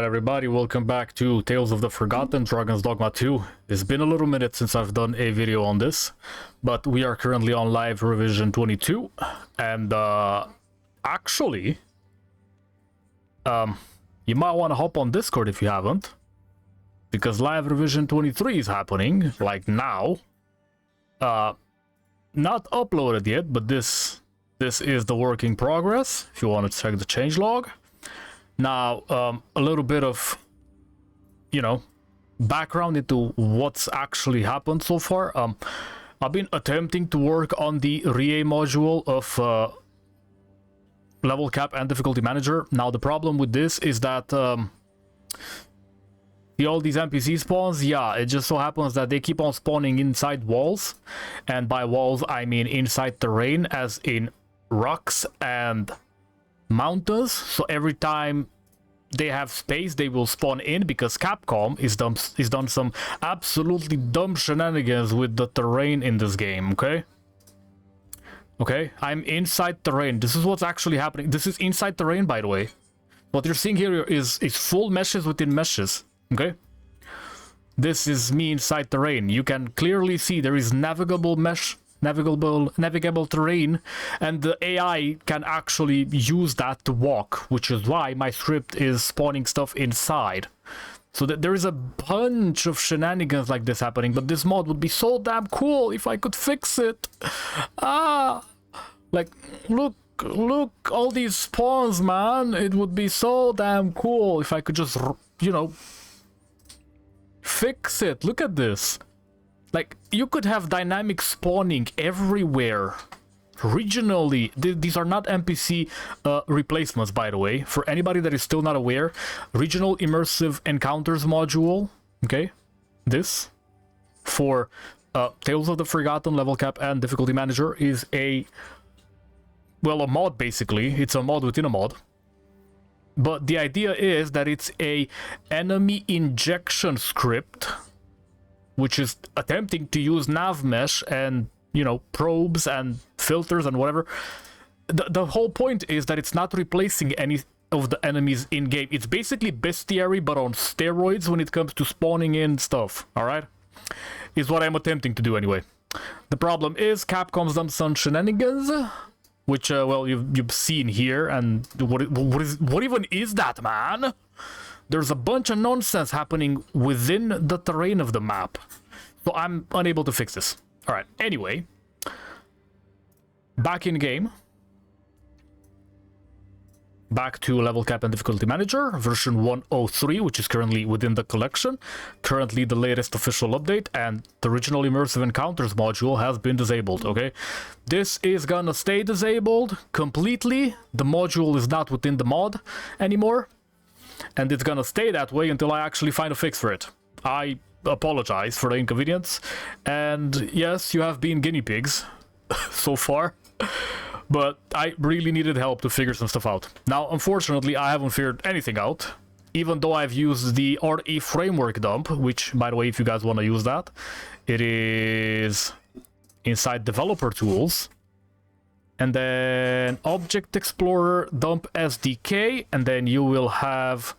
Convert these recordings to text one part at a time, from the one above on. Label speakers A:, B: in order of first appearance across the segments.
A: everybody, welcome back to Tales of the Forgotten, Dragon's Dogma 2. It's been a little minute since I've done a video on this, but we are currently on live revision 22, and actually, you might want to hop on Discord if you haven't, because live revision 23 is happening, like now. Not uploaded yet, but this is the work in progress, if you want to check the changelog. Now, a little bit of, background into what's actually happened so far. I've been attempting to work on the REA module of level cap and difficulty manager. Now, the problem with this is that all these NPC spawns, it just so happens that they keep on spawning inside walls. And by walls, I mean inside terrain, as in rocks and mountains. So every time they have space, they will spawn in, because Capcom is done some absolutely dumb shenanigans with the terrain in this game. Okay, I'm inside terrain. This is what's actually happening. This is inside terrain, by the way. What you're seeing here is full meshes within meshes. Okay, this is me inside terrain. You can clearly see there is navigable terrain, and the AI can actually use that to walk, which is why my script is spawning stuff inside. So that there is a bunch of shenanigans like this happening, but this mod would be so damn cool if I could fix it. Like, look, all these spawns, man. It would be so damn cool if I could just, fix it. Look at this. Like, you could have dynamic spawning everywhere, regionally. These are not NPC replacements, by the way. For anybody that is still not aware, regional immersive encounters module, okay, this, for Tales of the Forgotten, level cap, and difficulty manager is a mod, basically. It's a mod within a mod. But the idea is that it's a enemy injection script, which is attempting to use nav mesh and, probes and filters and whatever. The whole point is that it's not replacing any of the enemies in-game. It's basically bestiary, but on steroids when it comes to spawning in stuff, alright? Is what I'm attempting to do anyway. The problem is Capcom's done some shenanigans, which, you've seen here, and what even is that, man? There's a bunch of nonsense happening within the terrain of the map. So I'm unable to fix this. Alright, anyway. Back in game. Back to level cap and difficulty manager, version 103, which is currently within the collection. Currently the latest official update, and the original immersive encounters module has been disabled, okay? This is gonna stay disabled completely. The module is not within the mod anymore. And it's gonna stay that way until I actually find a fix for it. I apologize for the inconvenience. And yes, you have been guinea pigs so far. But I really needed help to figure some stuff out. Now, unfortunately, I haven't figured anything out. Even though I've used the RE framework dump, which, by the way, if you guys want to use that, it is inside developer tools. And then Object Explorer dump SDK, and then you will have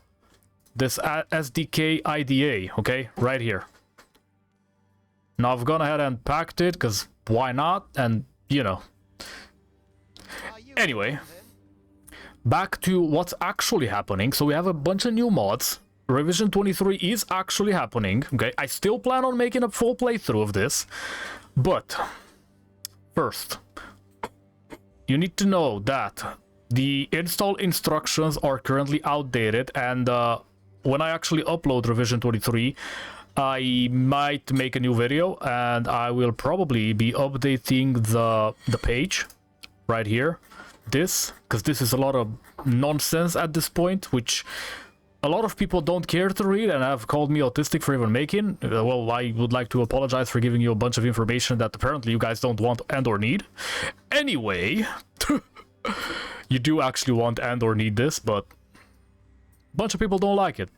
A: this SDK IDA, okay, right here. Now I've gone ahead and packed it, because why not? And, Anyway, back to what's actually happening. So we have a bunch of new mods. Revision 23 is actually happening, okay? I still plan on making a full playthrough of this, but first, you need to know that the install instructions are currently outdated, and when I actually upload revision 23, I might make a new video, and I will probably be updating the page right here. Because this is a lot of nonsense at this point, which a lot of people don't care to read and have called me autistic for even making. Well, I would like to apologize for giving you a bunch of information that apparently you guys don't want and or need. Anyway, you do actually want and or need this, but a bunch of people don't like it.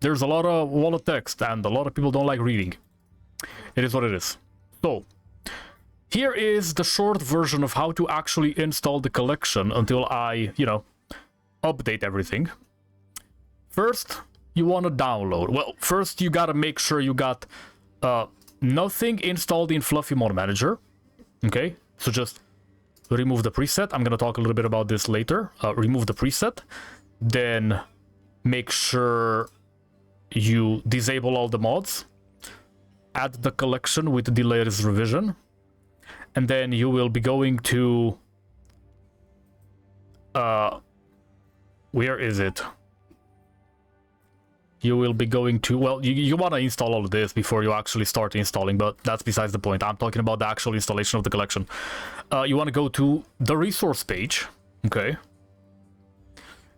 A: There's a lot of text, and a lot of people don't like reading. It is what it is. So, here is the short version of how to actually install the collection until I, update everything. first you want to download. Well, first you gotta make sure you got nothing installed in Fluffy Mod Manager. Okay, so just remove the preset. I'm gonna talk a little bit about this later. Remove the preset, then make sure you disable all the mods, add the collection with the latest revision, and then you will be going to where is it? You will be going to, well, you want to install all of this before you actually start installing, but that's besides the point. I'm talking about the actual installation of the collection. You want to go to the resource page, okay?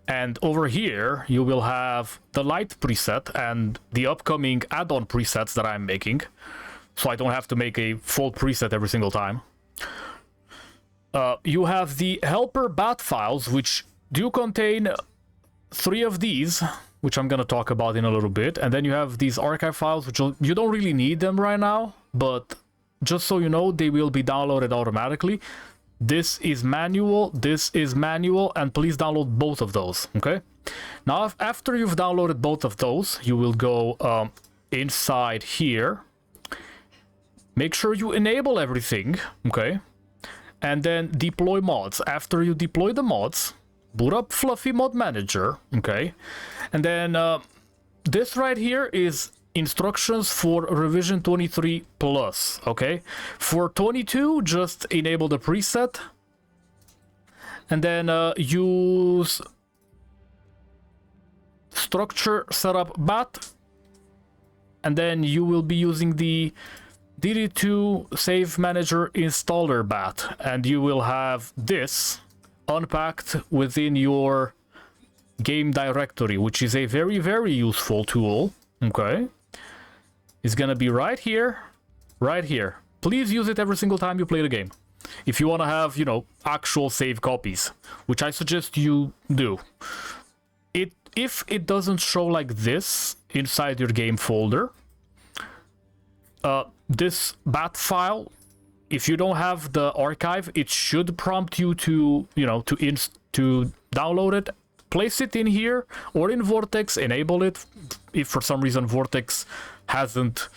A: And over here, you will have the light preset and the upcoming add-on presets that I'm making, so I don't have to make a full preset every single time. You have the helper bat files, which do contain 3 of these, which I'm gonna talk about in a little bit, and then you have these archive files, which you don't really need them right now, but just so you know, they will be downloaded automatically. This is manual, and please download both of those, okay? Now, after you've downloaded both of those, you will go inside here, make sure you enable everything, okay? And then deploy mods. After you deploy the mods, boot up Fluffy Mod Manager, okay? And then this right here is instructions for revision 23 plus, okay? For 22, just enable the preset, and then use structure setup bat, and then you will be using the DD2 save manager installer bat, and you will have this unpacked within your game directory, which is a very, very useful tool, okay? It's gonna be right here, right here. Please use it every single time you play the game. If you want to have, you know, actual save copies, which I suggest you do. If it doesn't show like this inside your game folder, this bat file, if you don't have the archive, it should prompt you to, you know, to download it. Place it in here or in Vortex, enable it. If for some reason Vortex hasn't,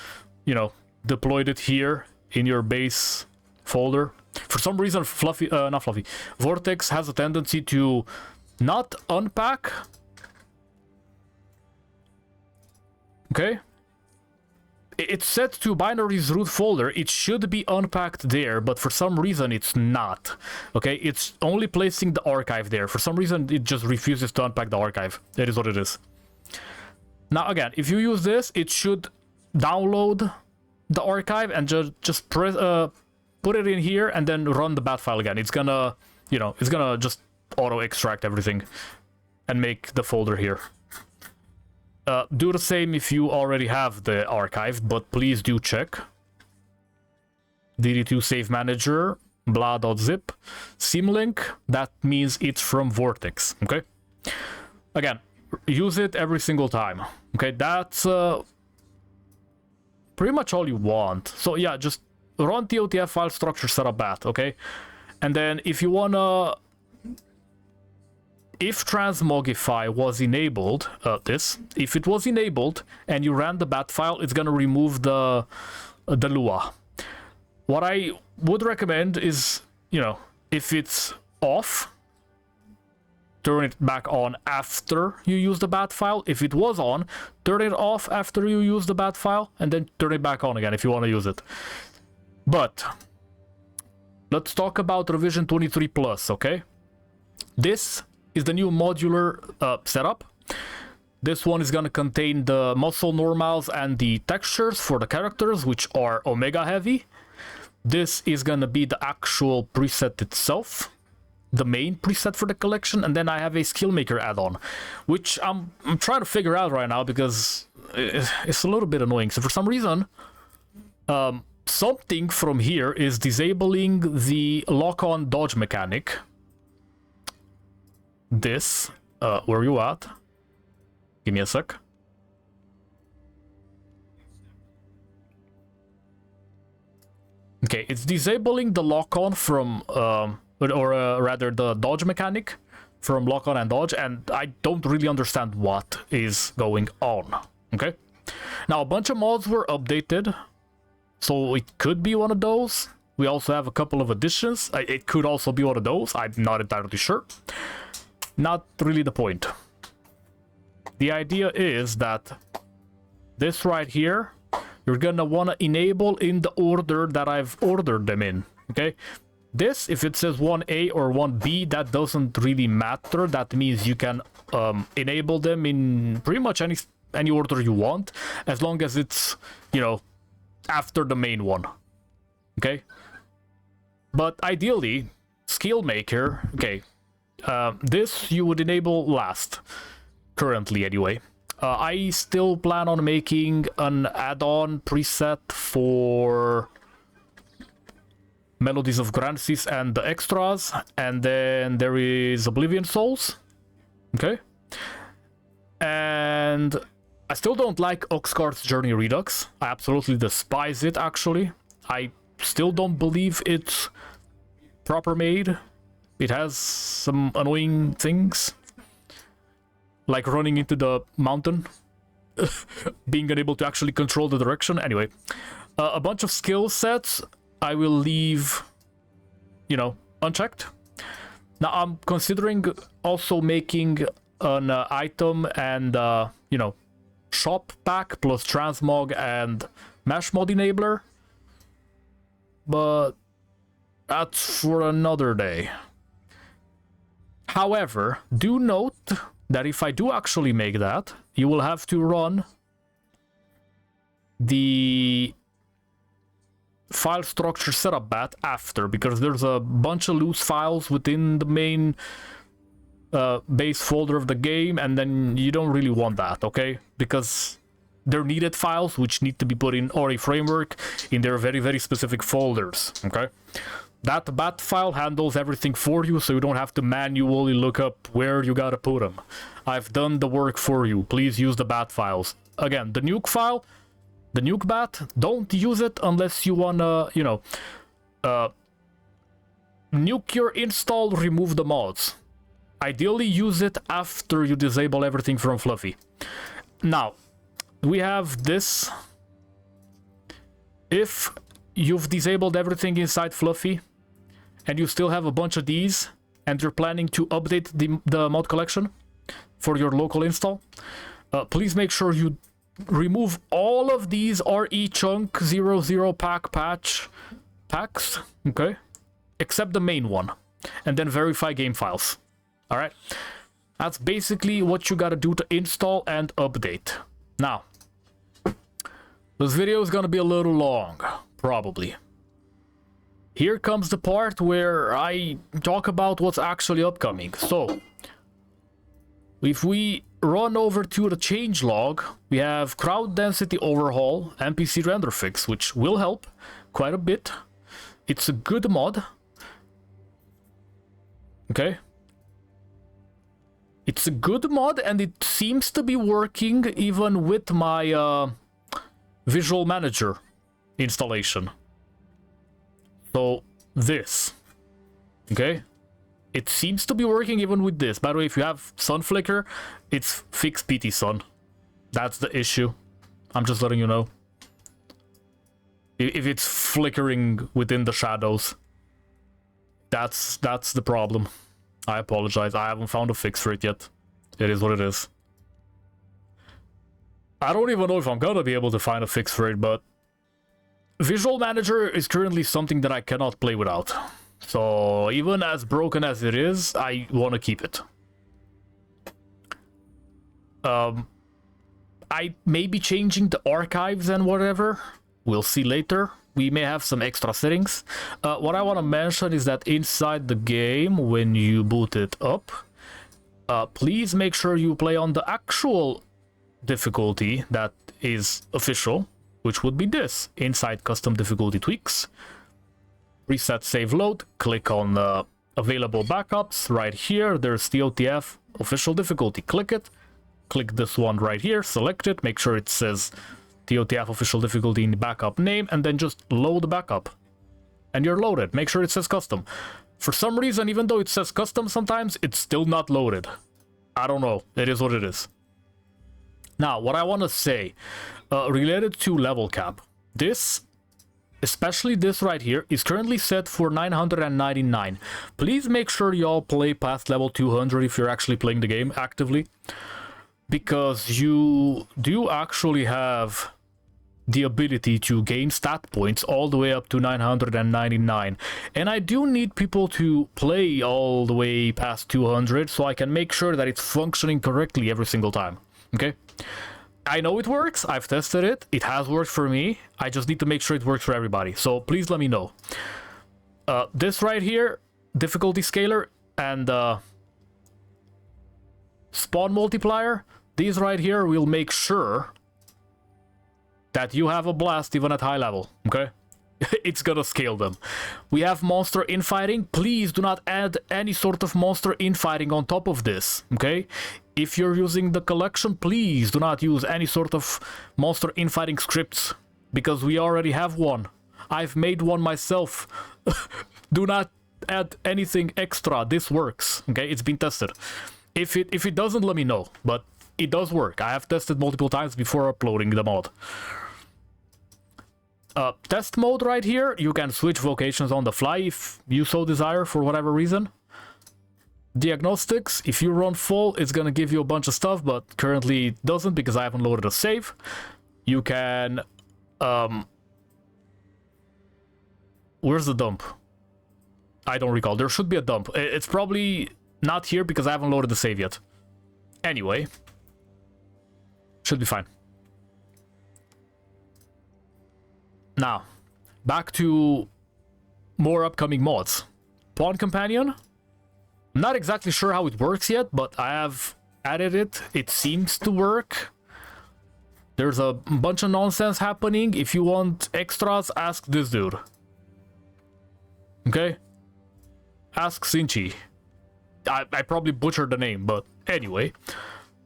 A: you know, deployed it here in your base folder. For some reason, Vortex has a tendency to not unpack. Okay? It's set to binaries root folder. It should be unpacked there, but for some reason it's not. Okay, it's only placing the archive there. For some reason it just refuses to unpack the archive. That is what it is. Now again, if you use this, it should download the archive and just press put it in here and then run the bat file again. It's gonna, you know, it's gonna just auto extract everything and make the folder here. Do the same if you already have the archive, but please do check. DD2 save manager, blah.zip, symlink, that means it's from Vortex, okay? Again, use it every single time, okay? That's pretty much all you want. So yeah, just run TOTF file structure setup bat, okay? And then if you wanna, if transmogify was enabled, if it was enabled and you ran the bat file, it's gonna remove the Lua. What I would recommend is, you know, if it's off, turn it back on after you use the bat file. If it was on, turn it off after you use the bat file, and then turn it back on again if you want to use it. But let's talk about revision 23 plus, okay? This is the new modular setup. This one is gonna contain the muscle normals and the textures for the characters, which are omega heavy. This is gonna be the actual preset itself, the main preset for the collection, and then I have a skill maker add-on, which I'm trying to figure out right now because it's a little bit annoying. So for some reason, something from here is disabling the lock-on dodge mechanic. This, where are you at? Give me a sec. Okay, it's disabling the lock-on from, or rather the dodge mechanic from lock on and dodge, and I don't really understand what is going on. Okay, now a bunch of mods were updated, so it could be one of those. We also have a couple of additions. It could also be one of those. I'm not entirely sure. Not really the point. The idea is that this right here, you're gonna want to enable in the order that I've ordered them in. Okay, this, if it says 1A or 1B, that doesn't really matter. That means you can enable them in pretty much any order you want, as long as it's, you know, after the main one. Okay, but ideally, skill maker, okay, this you would enable last, currently anyway. I still plan on making an add-on preset for Melodies of Grancis and the extras, and then there is Oblivion Souls. Okay, and I still don't like Oxcart's Journey Redux. I absolutely despise it, actually. I still don't believe it's proper made. It has some annoying things, like running into the mountain, being unable to actually control the direction. Anyway, a bunch of skill sets I will leave, you know, unchecked. Now I'm considering also making an item and, you know, shop pack plus transmog and mesh mod enabler, but that's for another day. However, do note that if I do actually make that, you will have to run the file structure setup bat after, because there's a bunch of loose files within the main base folder of the game, and then you don't really want that, okay? Because they're needed files which need to be put in Ori framework in their very, very specific folders, okay? That bat file handles everything for you, so you don't have to manually look up where you gotta put them. I've done the work for you. Please use the bat files. Again, the nuke file, the nuke bat, don't use it unless you wanna, you know, nuke your install, remove the mods. Ideally, use it after you disable everything from Fluffy. Now, we have this. If you've disabled everything inside Fluffy, and you still have a bunch of these, and you're planning to update the mod collection for your local install, please make sure you remove all of these RE chunk 00 pack packs, okay? Except the main one, and then verify game files. Alright? That's basically what you gotta do to install and update. Now, this video is gonna be a little long, probably. Here comes the part where I talk about what's actually upcoming. So, if we run over to the changelog, we have crowd density overhaul, NPC render fix, which will help quite a bit. It's a good mod. Okay? It's a good mod, and it seems to be working even with my Visual Manager installation. So, this. Okay? It seems to be working even with this. By the way, if you have sun flicker, it's fixed PT sun. That's the issue. I'm just letting you know. If it's flickering within the shadows, that's the problem. I apologize. I haven't found a fix for it yet. It is what it is. I don't even know if I'm gonna be able to find a fix for it, but Visual Manager is currently something that I cannot play without. So even as broken as it is, I want to keep it. I may be changing the archives and whatever. We'll see later. We may have some extra settings. What I want to mention is that inside the game, when you boot it up, please make sure you play on the actual difficulty that is official, which would be this. Inside custom difficulty tweaks, reset save load, click on available backups. Right here, there's TOTF official difficulty. Click it. Click this one right here, select it, make sure it says TOTF official difficulty in the backup name, and then just load the backup. And you're loaded. Make sure it says custom. For some reason, even though it says custom sometimes, it's still not loaded. I don't know. It is what it is. Now, what I want to say, related to level cap. This, especially this right here, is currently set for 999. Please make sure y'all play past level 200 if you're actually playing the game actively. Because you do actually have the ability to gain stat points all the way up to 999, and I do need people to play all the way past 200 so I can make sure that it's functioning correctly every single time. Okay, I know it works, I've tested it, it has worked for me, I just need to make sure it works for everybody, so please let me know. This right here, difficulty scaler and spawn multiplier, these right here will make sure that you have a blast even at high level, okay? It's gonna scale them. We have monster infighting. Please do not add any sort of monster infighting on top of this, okay? If you're using the collection, please do not use any sort of monster infighting scripts, because we already have one. I've made one myself. Do not add anything extra. This works, okay? It's been tested. If it doesn't, let me know, but it does work. I have tested multiple times before uploading the mod. Test mode right here, you can switch vocations on the fly if you so desire for whatever reason. Diagnostics, if you run full, it's gonna give you a bunch of stuff, but currently it doesn't because I haven't loaded a save. You can... where's the dump? I don't recall. There should be a dump. It's probably not here because I haven't loaded the save yet. Anyway. Should be fine. Now, back to more upcoming mods. Pawn Companion. I'm not exactly sure how it works yet, but I have added it. It seems to work. There's a bunch of nonsense happening. If you want extras, ask this dude. Okay? Ask Sinchi. I probably butchered the name, but anyway.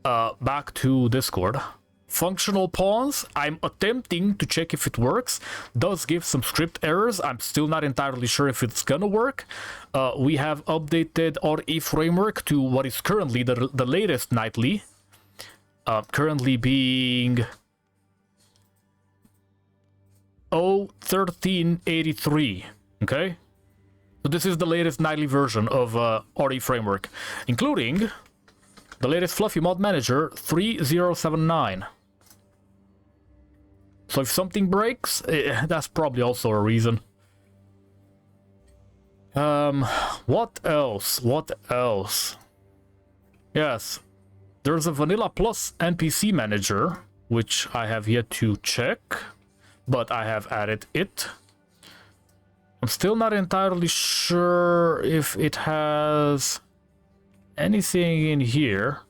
A: Back to Discord. Functional pawns, I'm attempting to check if it works. Does give some script errors. I'm still not entirely sure if it's gonna work. We have updated RE framework to what is currently the latest nightly. Currently being 0.1383. Okay? So this is the latest nightly version of RE framework, including the latest Fluffy Mod Manager 3079. So if something breaks, that's probably also a reason. What else? What else? Yes, there's a Vanilla Plus NPC Manager, which I have yet to check, but I have added it. I'm still not entirely sure if it has anything in here.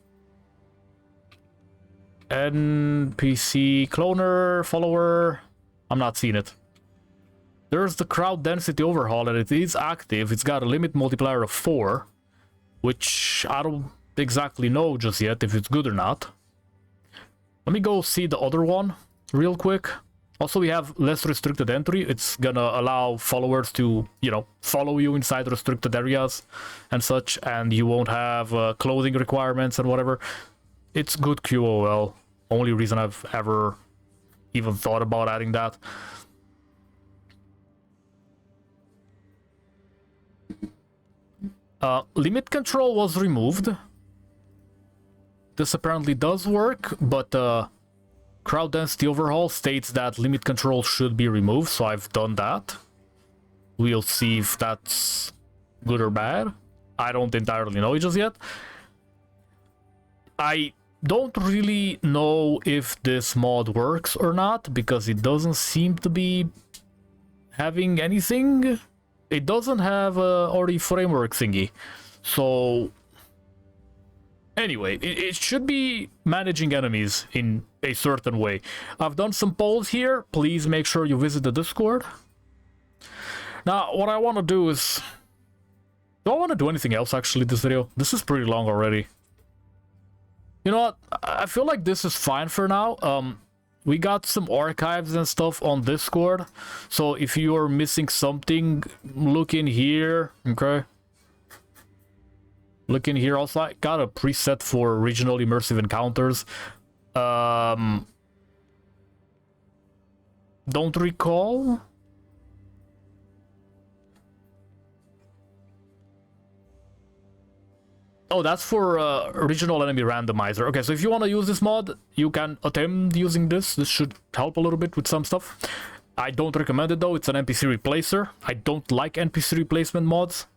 A: NPC cloner, follower. I'm not seeing it. There's the crowd density overhaul, and it is active. It's got a limit multiplier of 4, which I don't exactly know just yet if it's good or not. Let me go see the other one real quick. Also, we have less restricted entry. It's gonna allow followers to, you know, follow you inside restricted areas and such, and you won't have clothing requirements and whatever. It's good QOL. Only reason I've ever even thought about adding that. Limit control was removed. This apparently does work, but crowd density overhaul states that limit control should be removed, so I've done that. We'll see if that's good or bad. I don't entirely know just yet. I don't really know if this mod works or not, because it doesn't seem to be having anything. It doesn't have a RE framework thingy. So anyway, it should be managing enemies in a certain way. I've done some polls here. Please make sure you visit the Discord. Now, what I want to do is... do I want to do anything else actually this video? This is pretty long already. You know what? I feel like this is fine for now. We got some archives and stuff on Discord. So if you are missing something, look in here. Okay? look in here. Also, I got a preset for regional immersive encounters. Don't recall. Oh, that's for original enemy randomizer. Okay, so if you want to use this mod, you can attempt using this. This should help a little bit with some stuff. I don't recommend it though. It's an NPC replacer. I don't like NPC replacement mods.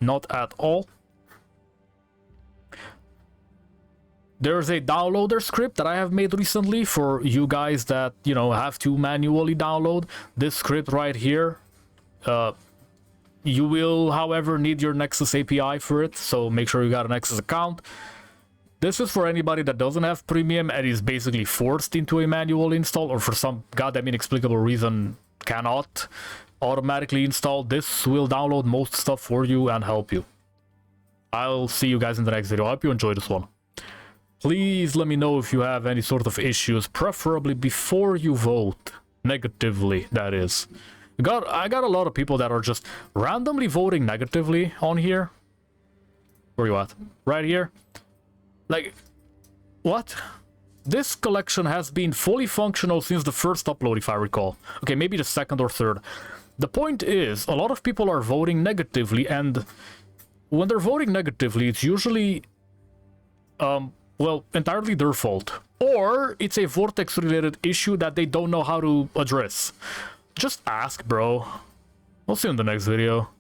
A: Not at all. There's a downloader script that I have made recently for you guys that, you know, have to manually download this script right here. You will, however, need your Nexus API for it, so make sure you got a Nexus account. This is for anybody that doesn't have premium and is basically forced into a manual install, or for some goddamn inexplicable reason cannot automatically install. This will download most stuff for you and help you. I'll see you guys in the next video. I hope you enjoy this one. Please let me know if you have any sort of issues, preferably before you vote. Negatively, that is. I got a lot of people that are just randomly voting negatively on here. Where you at? Right here. Like, what? This collection has been fully functional since the first upload, if I recall. Okay, maybe the second or third. The point is, a lot of people are voting negatively, and when they're voting negatively, it's usually, well, entirely their fault. Or it's a Vortex-related issue that they don't know how to address. Just ask, bro. I'll see you in the next video.